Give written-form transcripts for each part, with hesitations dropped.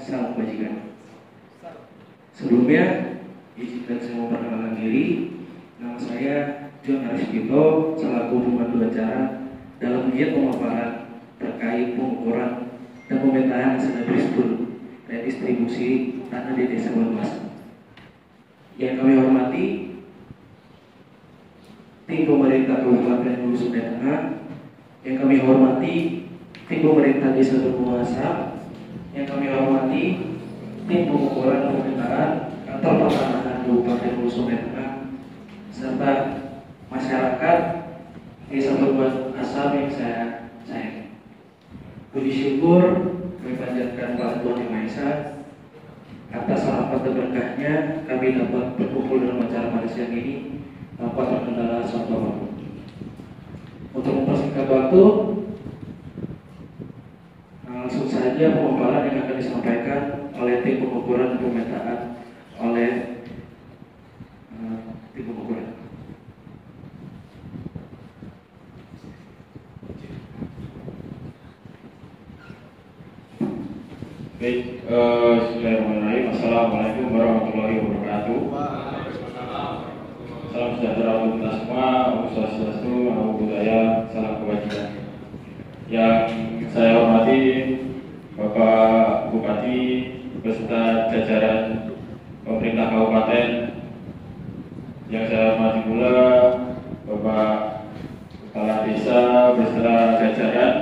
salam kebajikan. Sebelumnya, izinkan saya memperkenalkan diri. Nama saya John Arisgito, selaku pemandu acara dalam kegiatan pemaparan terkait pengukuran dan pemetaan hasil redistribusi tanah di Desa Banyuasan. Yang kami hormati tim pemerintah Kabupaten Hulu Sungai Tengah, yang kami hormati tim pemerintah Desa Banyuasan, yang kami hormati tim pengukuran pemetaan kantor pertanahan Kabupaten Hulu Sungai Tengah, serta masyarakat Desa Banyuasan yang saya sayang. Puji syukur kami panjatkan kepada Tuhan Yang Maha Esa atas rahmat dan berkahnya kami dapat berkumpul dalam acara pada siang ini tanpa terkendala suatu apapun. Untuk mempersingkat waktu, langsung saja pemaparan yang akan disampaikan oleh tim pengukuran dan pemetaan oleh tim pengukuran. Baik, bismillahirrahmanirrahim. Assalamualaikum warahmatullahi wabarakatuh. Salam sejahtera untuk kita semua. Om Swastiastu, Namo Buddhaya, salam kebajikan. Yang saya hormati Bapak Bupati beserta jajaran pemerintah kabupaten. Yang saya hormati pula Bapak Kepala Desa beserta jajaran.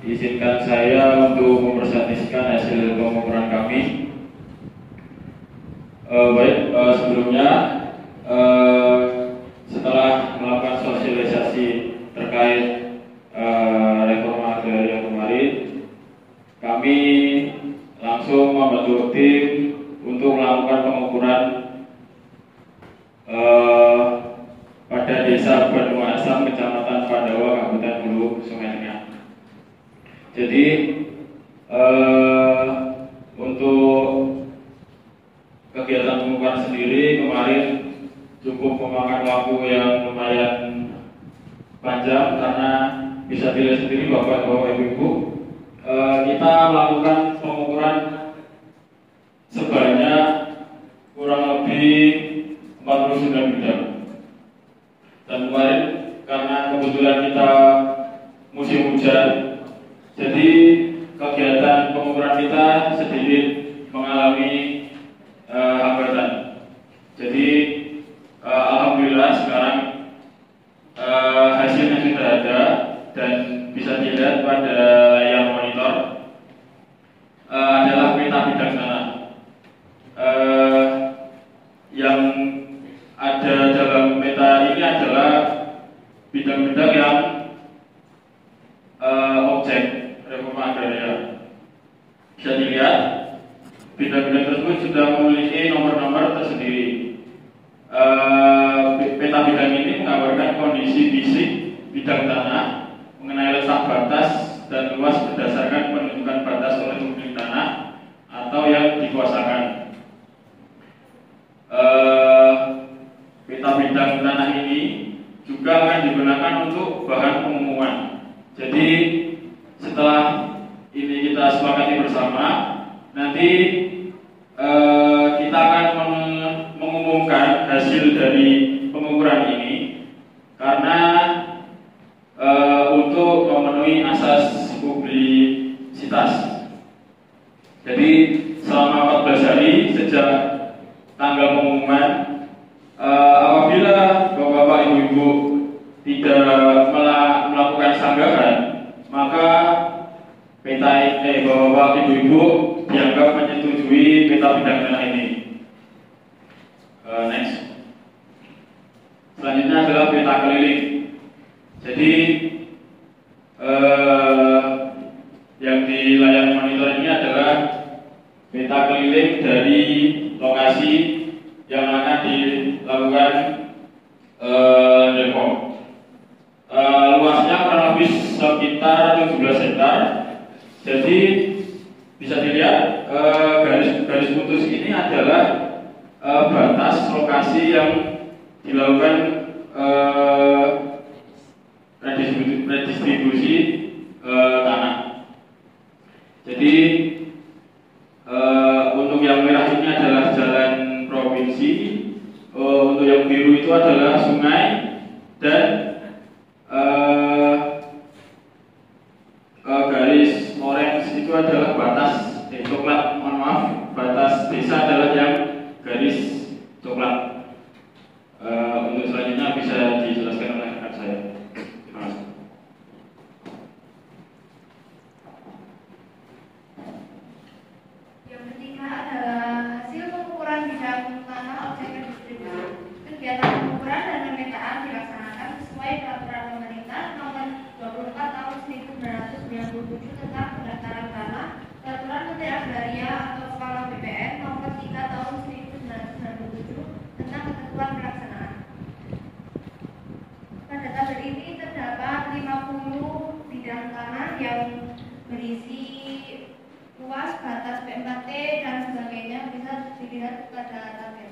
Izinkan saya untuk mempresentasikan hasil pengukuran kami. Sebelumnya setelah melakukan sosialisasi terkait reforma agraria kemarin, kami langsung membentuk tim untuk melakukan pengukuran pada Desa Banyuasan, Kecamatan Pandawa, Kabupaten Hulu Sungai Tengah. Jadi untuk kegiatan pengukuran sendiri kemarin cukup memakan waktu yang lumayan panjang karena bisa dilihat sendiri Bapak Ibu, kita melakukan pengukuran sebanyak kurang lebih 49 bidang. Dan kemarin karena kebetulan kita musim hujan, jadi kegiatan pengukuran kita sedikit mengalami hambatan. Jadi alhamdulillah sekarang hasilnya sudah ada dan bisa dilihat pada layar monitor. Adalah peta bidang tanah yang ada dalam peta ini adalah bidang-bidang yang objek reforma agraria. Bisa dilihat bidang-bidang tersebut sudah memiliki nomor-nomor tersendiri. Peta bidang ini menggambarkan kondisi fisik bidang tanah mengenai letak batas dan luas berdasarkan penentukan batas oleh pemilik tanah atau yang dikuasakan. Peta bidang tanah ini juga akan digunakan untuk bahan pengumuman. Jadi setelah ini kita sepakati bersama, nanti kita akan mengumumkan hasil dari pengukuran ini karena untuk memenuhi asas publisitas. Jadi selama 14 hari sejak tanggal pengumuman, apabila Bapak Ibu tidak melakukan sanggahan, maka Bapak Ibu dianggap menyetujui peta bidang tanah ini. Next. Selanjutnya adalah peta keliling. Jadi yang di layar monitor ini adalah peta keliling dari lokasi yang akan dilakukan reform. Luasnya kurang lebih sekitar 17 hektar. Jadi bisa dilihat garis putus ini adalah batas lokasi yang dilakukan redistribusi tanah. Jadi untuk yang merah ini adalah jalan provinsi, untuk yang biru itu adalah sungai, dan garis orange itu adalah batas coklat, mohon maaf, batas desa adalah yang garis coklat. Untuk selanjutnya bisa dijelaskan oleh rekan saya. Terima kasih. Yang ketiga adalah hasil pengukuran bidang tanah objek distribusi. Kegiatan pengukuran dan pemetaan dilaksanakan sesuai peraturan pemerintah nomor 24 tahun 1997 tentang pendaftaran tanah, peraturan Menteri Agraria atau Kepala BPN nomor 3 tahun 1997 tentang ketentuan pelaksanaan. Pada tabel ini terdapat 50 bidang tanah yang berisi luas, batas P4T dan sebagainya, bisa dilihat pada tabel.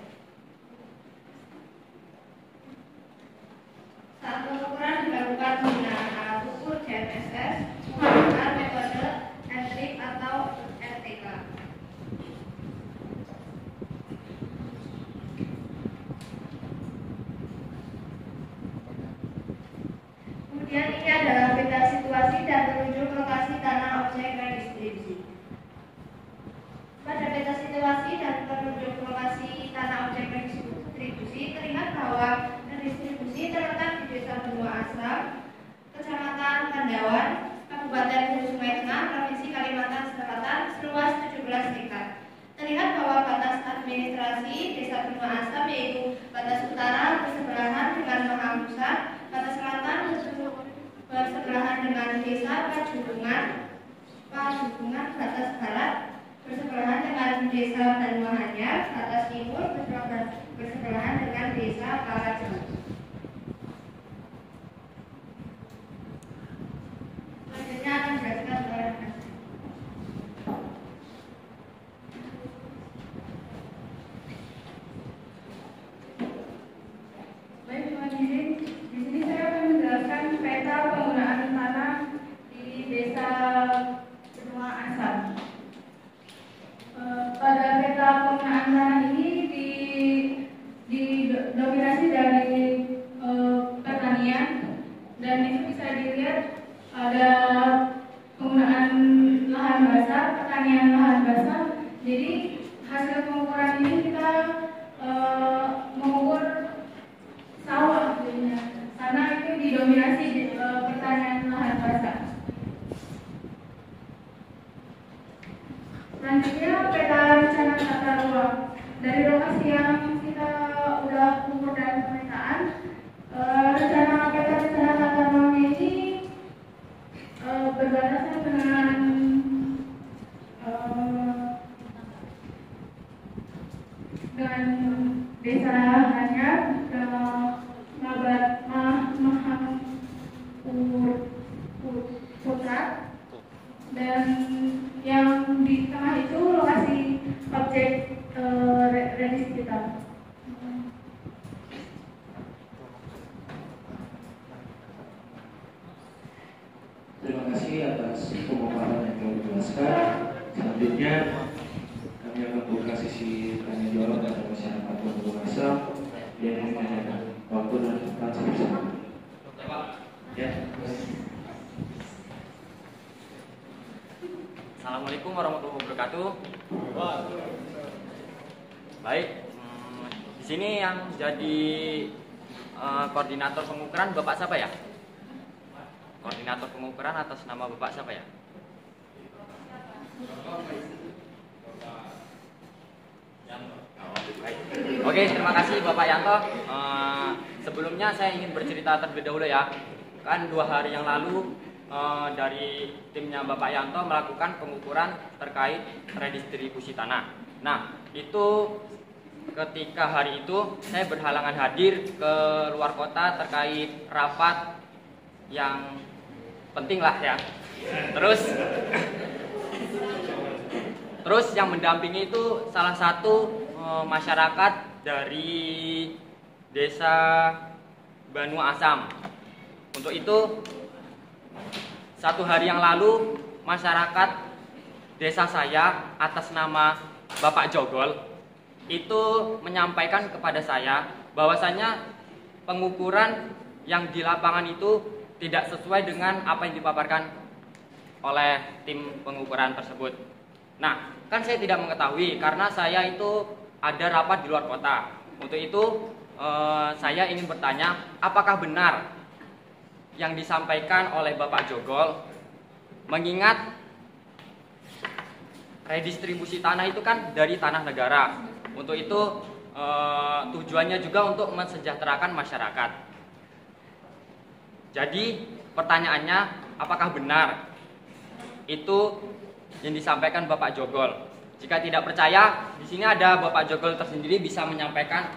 Saat pengukuran dilakukan penggunaan alat ukur JMSS menggunakan metode entrik atau RTK. Kemudian ini adalah peta situasi dan penunjuk lokasi tanah objek redistribusi. Pada peta situasi dan penunjuk lokasi tanah objek redistribusi terlihat bahwa redistribusi terletak di Desa Benua Asam, Kecamatan Kandawan, Kabupaten Hulu Sungai Tengah, Provinsi Kalimantan Selatan, seluas 17 hektar. Terlihat bahwa batas administrasi Desa Benua Asam yaitu batas utara bersebelahan dengan Mahamusa, batas selatan bersebelahan dengan Desa Pajubungan, batas barat bersebelahan dengan Desa Banuahanyar, batas timur bersebelahan dengan Desa Kalajau. Selanjutnya akan dijelaskan oleh rekan. Baik, mohon izin. Di sini saya akan menjelaskan peta penggunaan tanah di Desa Benua Asam. Pada peta penggunaan tanah ini didominasi dari pertanian, dan itu bisa dilihat ada penggunaan lahan basah, pertanian lahan basah. Jadi hasil pengukuran ini kita mengukur sawah, karena itu didominasi pertanian lahan basah. Selanjutnya peta rencana tata ruang. Dari lokasi yang kita udah ukur dan pemetaan, rencana tata ruang ini berbatasan dengan Desa Hanyar, Putra, dan yang di tengah itu lokasi objek redis kita. Terima kasih atas pemaparan yang telah dijelaskan. Selanjutnya kami akan buka sisi tanya jawab dari masyarakat Benua Asam yang menanyakan waktu dan tempat bersama. Ya. Assalamualaikum warahmatullahi wabarakatuh. Baik, di sini yang jadi koordinator pengukuran Bapak siapa ya? Koordinator pengukuran atas nama Bapak siapa ya? Oke, terima kasih Bapak Yanto. Sebelumnya saya ingin bercerita terlebih dahulu ya. Kan 2 hari yang lalu dari timnya Bapak Yanto melakukan pengukuran terkait redistribusi tanah. Nah, itu ketika hari itu saya berhalangan hadir ke luar kota terkait rapat yang penting lah ya. Terus yang mendampingi itu salah satu masyarakat dari Desa Benua Asam. Untuk itu 1 hari yang lalu masyarakat desa saya atas nama Bapak Jogol itu menyampaikan kepada saya bahwasanya pengukuran yang di lapangan itu tidak sesuai dengan apa yang dipaparkan oleh tim pengukuran tersebut. Nah, kan saya tidak mengetahui karena saya itu ada rapat di luar kota. Untuk itu saya ingin bertanya, apakah benar yang disampaikan oleh Bapak Jogol, mengingat redistribusi tanah itu kan dari tanah negara. Untuk itu tujuannya juga untuk mensejahterakan masyarakat. Jadi pertanyaannya, apakah benar itu yang disampaikan Bapak Jogol? Jika tidak percaya, di sini ada Bapak Jogol tersendiri bisa menyampaikan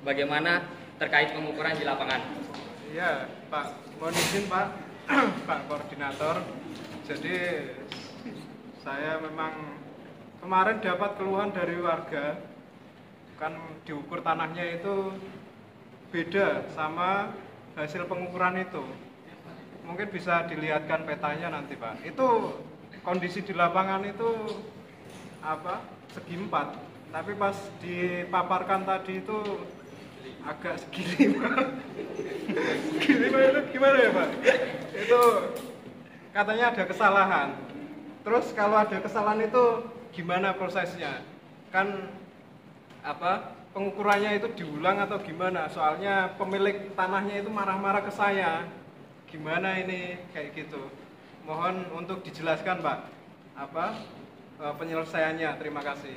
bagaimana terkait pengukuran di lapangan. Iya, Pak. Mohon izin, Pak. Pak Koordinator. Jadi saya memang kemarin dapat keluhan dari warga, kan diukur tanahnya itu beda sama hasil pengukuran itu. Mungkin bisa dilihatkan petanya nanti, Pak. Itu kondisi di lapangan itu segi 4, tapi pas dipaparkan tadi itu agak segini, Pak. Segini, Pak, itu gimana ya, Pak? Itu katanya ada kesalahan. Terus kalau ada kesalahan itu gimana prosesnya? Kan pengukurannya itu diulang atau gimana? Soalnya pemilik tanahnya itu marah-marah ke saya. Gimana ini kayak gitu? Mohon untuk dijelaskan, Pak. Penyelesaiannya. Terima kasih.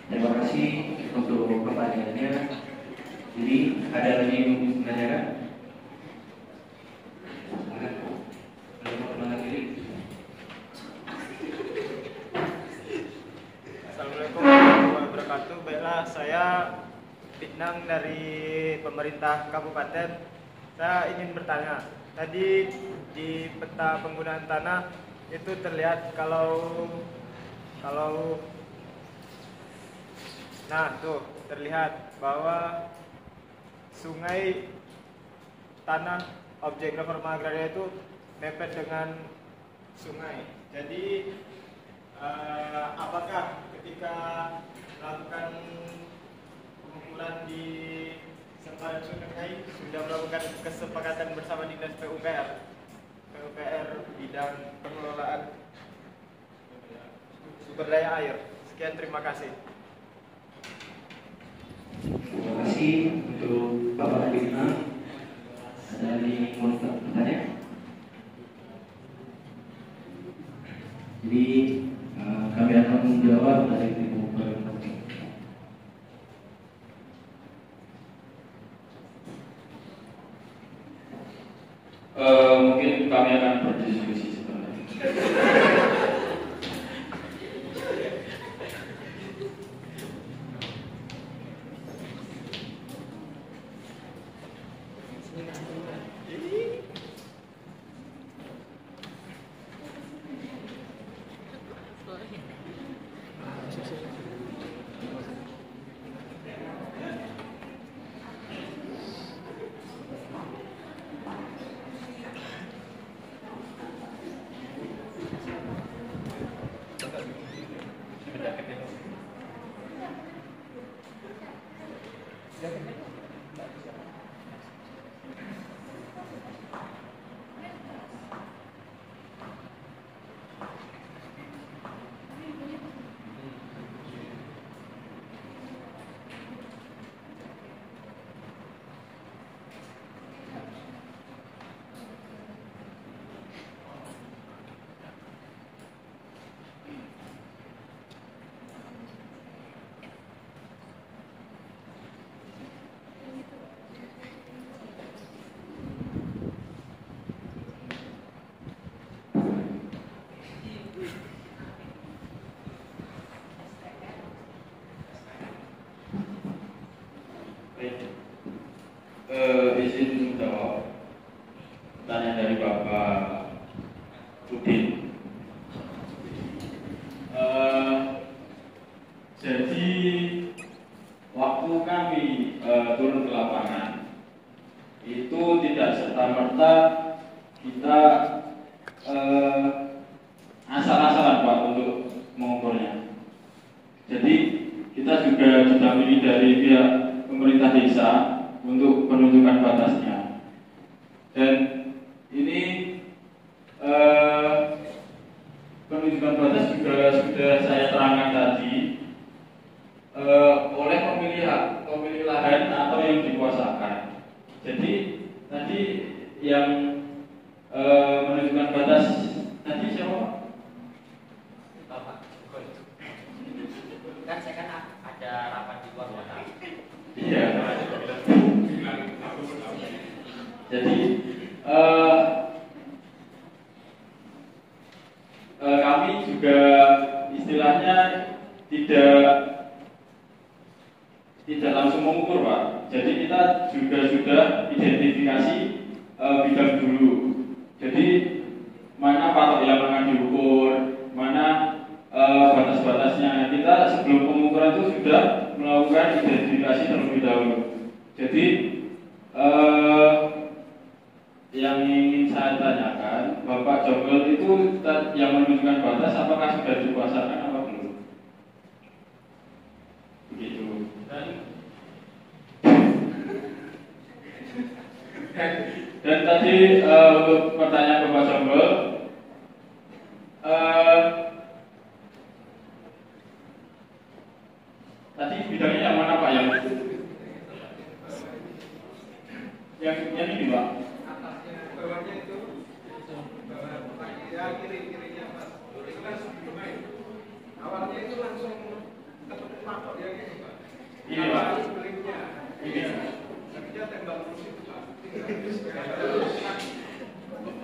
Terima kasih untuk pertanyaannya. Jadi ada lagi yang menanyakan? Assalamualaikum warahmatullahi wabarakatuh. Baiklah, saya Pitnang dari pemerintah kabupaten. Saya ingin bertanya, tadi di peta penggunaan tanah itu terlihat kalau nah tuh terlihat bahwa sungai tanah objek reforma agraria itu mepet dengan sungai. Jadi apakah ketika melakukan pengukuran di sempadan sungai sudah melakukan kesepakatan bersama Dinas PUPR bidang pengelolaan sumber daya air? Sekian, terima kasih. Terima kasih untuk Bapak Bina. Ada lagi yang mau bertanya? Jadi kami akan menjawab dari tim pengukuran. Mungkin kami akan berdiskusi sebentar. Izin menjawab pertanyaan dari Bapak Udin. Jadi waktu kami turun ke lapangan itu tidak serta-merta kita asal-asalan Pak untuk mengukurnya. Jadi kita juga didampingi dari pihak pemerintah desa untuk penunjukan batasnya. Dan ini penunjukan batas juga sudah saya terangkan tadi oleh pemilik lahan atau yang dikuasakan. Jadi tadi yang menunjukkan batas tadi siapa? Bapak. Kan saya kan ada rapat di luar kota. Iya. Jadi kami juga istilahnya tidak langsung mengukur Pak. Jadi kita juga sudah identifikasi bidang dulu. Jadi mana patok yang akan diukur, mana batas-batasnya. Kita sebelum pengukuran itu sudah melakukan identifikasi terlebih dahulu. Jadi yang ingin saya tanyakan, Bapak Jonggol itu yang menunjukkan batas apakah sudah dikuasakan atau belum? Begitu. Dan tadi untuk pertanyaan Bapak Jonggol, tadi bidangnya yang mana Pak? Yang ini Pak? Bawahnya itu ya kiri-kirinya Pak. Itu kan sebelumnya awalnya itu langsung ketemu patok ya gitu Pak. Ini Pak. Sebelumnya Ini. dia tembak terus itu Pak.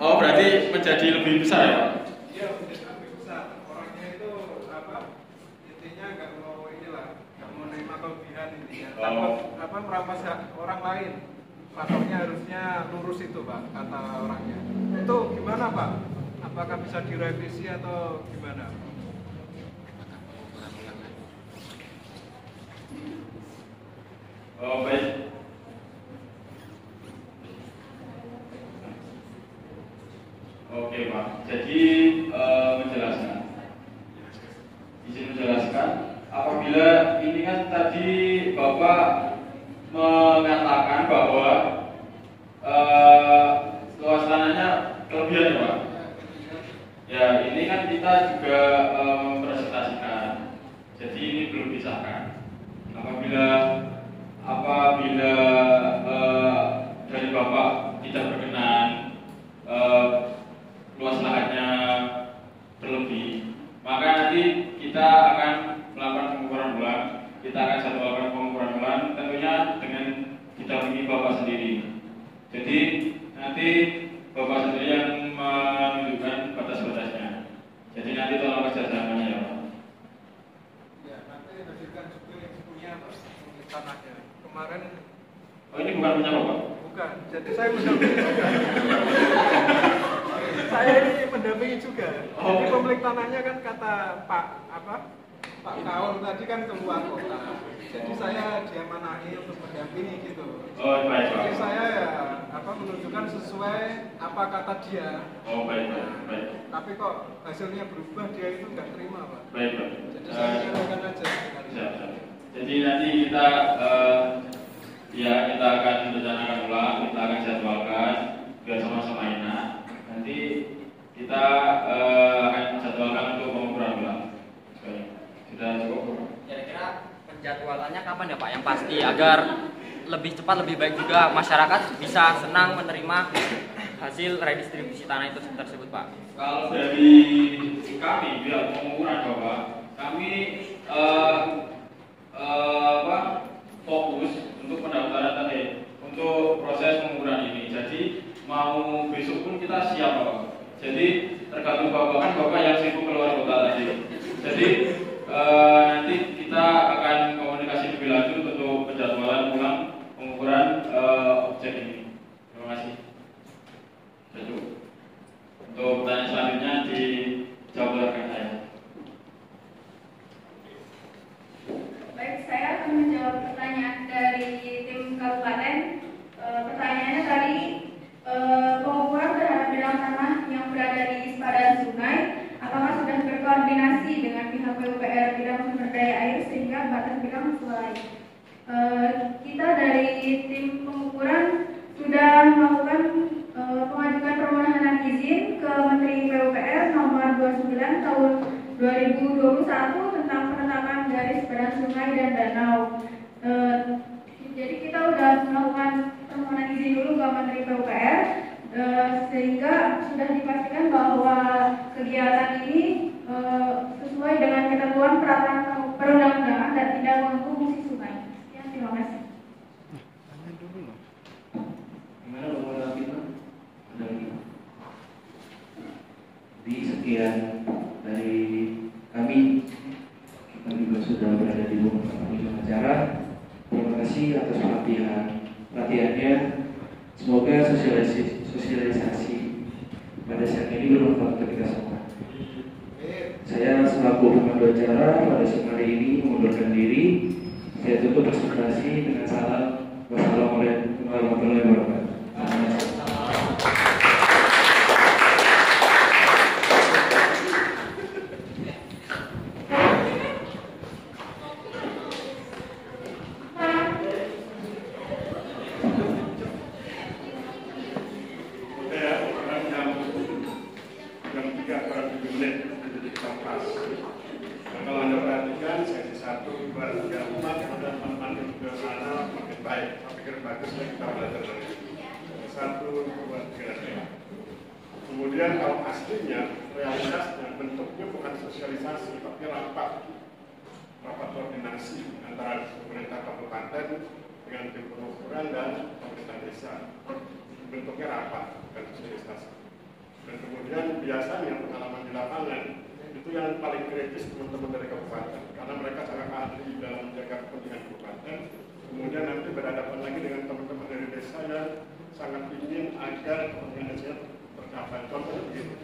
Oh berarti menjadi lebih besar ya Pak? Iya menjadi lebih besar. Orangnya itu intinya nggak mau nggak mau nerima kelebihan intinya. Takut merampas hak orang lain. Patoknya harusnya lurus itu Pak, kata orangnya. Itu gimana Pak? Apakah bisa direvisi atau gimana? Oh baik. Oke Pak. Jadi menjelaskan. Izin menjelaskan. Apabila ini kan tadi Bapak mengatakan bahwa luas tanahnya kelebihan ya Pak. Ya ini kan kita juga mempresentasikan. Jadi ini belum disahkan. Apabila dari Bapak tidak berkenan luas lahannya berlebih, maka nanti kita akan melakukan pengukuran ulang. Kita akan jadwalkan pengukuran ulang tentunya dengan didampingi Bapak sendiri. Jadi nanti Bapak sendiri yang menunjukkan batas-batasnya. Jadi nanti tolong kerjasamanya ya Pak. Ya nanti hasilkan juga yang punya tanahnya. Kemarin. Oh ini bukan punya Bapak? Bukan. Jadi saya mendampingi juga. Saya ini mendampingi juga. Jadi pemilik tanahnya kan kata Pak Kaul tadi kan keluar kota. Jadi saya diamanahi untuk mendampingi gitu. Oh baik Pak. Jadi saya menunjukkan sesuai apa kata dia. Oh baik. Tapi kok hasilnya berubah, dia itu nggak terima Pak. Baik Pak. Jadi saya nyalakan aja. Siap. Jadi nanti kita kita akan rencanakan ulang, kita akan jadwalkan biar sama-sama enak. Nanti kita akan jadwalkan untuk pengukuran ulang. Sudah cukup. Kira-kira penjadwalannya kapan ya Pak? Yang pasti agar lebih cepat lebih baik juga masyarakat bisa senang menerima hasil redistribusi tanah itu tersebut Pak. Kalau dari kami pihak pengukuran Bapak, kami fokus untuk pendaftaran tadi untuk proses pengukuran ini. Jadi mau besok pun kita siap Bapak. Jadi tergantung Bapak kan Bapak yang sibuk keluar kota tadi. Jadi nanti kita akan komunikasi lebih lanjut untuk penjadwalan ulang pengukuran objek ini. Terima kasih. Cukup. Untuk pertanyaan selanjutnya dijawab oleh saya. Baik, saya akan menjawab pertanyaan dari tim kabupaten. Pertanyaannya tadi pengukuran terhadap bidang diplomasi. Kita dari tim pengukuran sudah melakukan mengajukan permohonan izin ke Menteri PUPR nomor 29 tahun 2021 tentang penetapan garis badan sungai dan danau. Jadi kita sudah melakukan permohonan izin dulu ke Menteri PUPR sehingga sudah dipastikan bahwa kegiatan ini sesuai dengan ketentuan peraturan perundang-undangan dan tidak mengganggu fungsi sungai. Ya, terima kasih. Gimana Bapak Bima? Ada lagi? Jadi sekian dari kami. Kita juga sudah berada di penghujung acara. Terima kasih atas perhatiannya. Semoga sosialisasi pada siang ini bermanfaat untuk kita semua. Saya selaku pemandu acara pada siang hari ini mengundurkan diri. Saya tutup presentasi dengan salam. Wassalamualaikum warahmatullahi wabarakatuh. Kemudian kalau aslinya, realitasnya, bentuknya bukan sosialisasi, tapi rapat koordinasi antara pemerintah kabupaten dengan tim pengukuran dan pemerintah desa. Bentuknya rapat, bukan sosialisasi. Dan kemudian biasanya pengalaman di lapangan itu yang paling kritis teman-teman dari kabupaten, karena mereka sangat ahli dalam menjaga kepentingan kabupaten. Kemudian nanti berhadapan lagi dengan teman-teman dari desa yang sangat ingin agar kepentingan desa tercapai. Contohnya begini,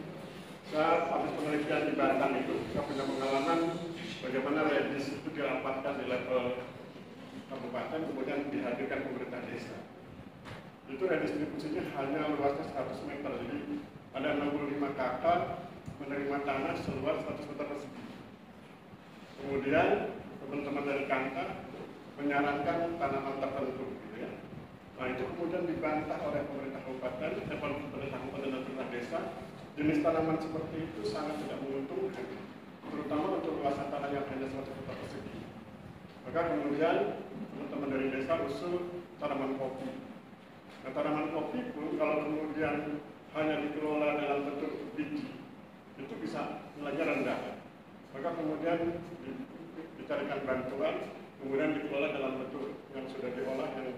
saya habis penelitian di Banten itu, saya punya pengalaman bagaimana redis itu dirapatkan di level kabupaten, kemudian dihadirkan pemerintah desa. Itu redistribusinya hanya luasnya 100 meter, jadi ada 65 kakak menerima tanah seluas 100 meter persegi. Kemudian teman-teman dari kantor menyarankan tanaman tertentu, gitu ya. Nah itu kemudian dibantah oleh pemerintah kabupaten, pemerintah kabupaten dan pemerintah desa. Jenis tanaman seperti itu sangat tidak menguntungkan, terutama untuk luasan tanah yang hanya 100 meter persegi. Maka kemudian teman-teman dari desa usul tanaman kopi. Nah tanaman kopi pun kalau kemudian hanya dikelola dalam bentuk biji, itu bisa nilainya rendah. Maka kemudian dicarikan bantuan, kemudian dikelola dalam bentuk yang sudah diolah, yang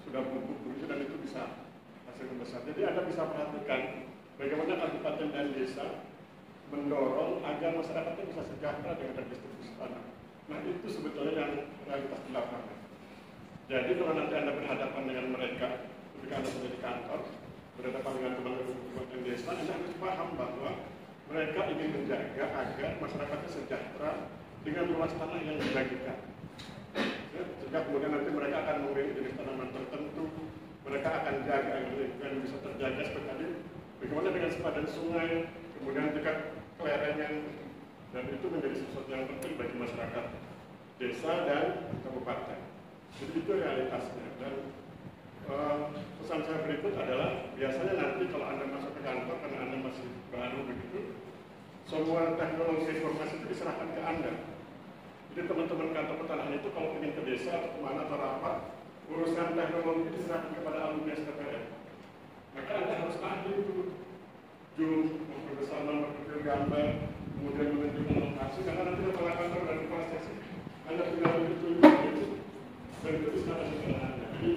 sudah bubuk begitu, dan itu bisa hasil besar. Jadi Anda bisa perhatikan bagaimana kabupaten dan desa mendorong agar masyarakatnya bisa sejahtera dengan redistribusi tanah. Nah itu sebetulnya yang realitas di lapangan. Jadi kalau nanti Anda berhadapan dengan mereka, ketika Anda sudah di kantor, berhadapan dengan teman-teman kabupaten desa, Anda harus paham bahwa mereka ingin menjaga agar masyarakatnya sejahtera dengan luas tanah yang dibagikan. Ya, sehingga kemudian nanti mereka akan memilih jenis tanaman tertentu, mereka akan jaga agar bisa terjaga seperti tadi. Bagaimana dengan sepadan sungai, kemudian tingkat kelerengnya, dan itu menjadi sesuatu yang penting bagi masyarakat desa dan kabupaten. Jadi itu realitasnya. Dan pesan saya berikut adalah biasanya nanti kalau Anda masuk ke kantor karena Anda masih baru begitu, semua teknologi informasi itu diserahkan ke Anda. Jadi teman-teman kantor pertanahan itu kalau ingin ke desa atau kemana atau rapat, urusan teknologi diserahkan kepada alumni STPN. Maka Anda harus ahli itu, Zoom, bersama memperkecil gambar, kemudian menunjukkan lokasi, karena nanti kepala kantor dan kepala sesi Anda tinggal itu, dan itu diserahkan kepada Anda. Jadi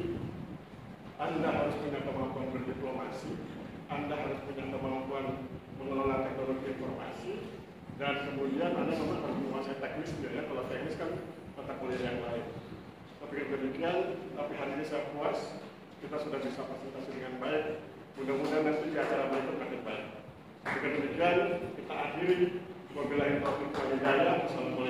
Anda harus punya kemampuan berdiplomasi, Anda harus punya kemampuan mengelola teknologi informasi, dan kemudian Anda memang harus menguasai teknis, ya. Kalau teknis kan mata kuliah yang lain. Tapi demikian, tapi hari ini saya puas, kita sudah bisa presentasi dengan baik. Mudah-mudahan nanti di acara berikut makin baik. Dengan demikian, kita akhiri. Wabillahi taufiq wal hidayah. Wassalamualaikum.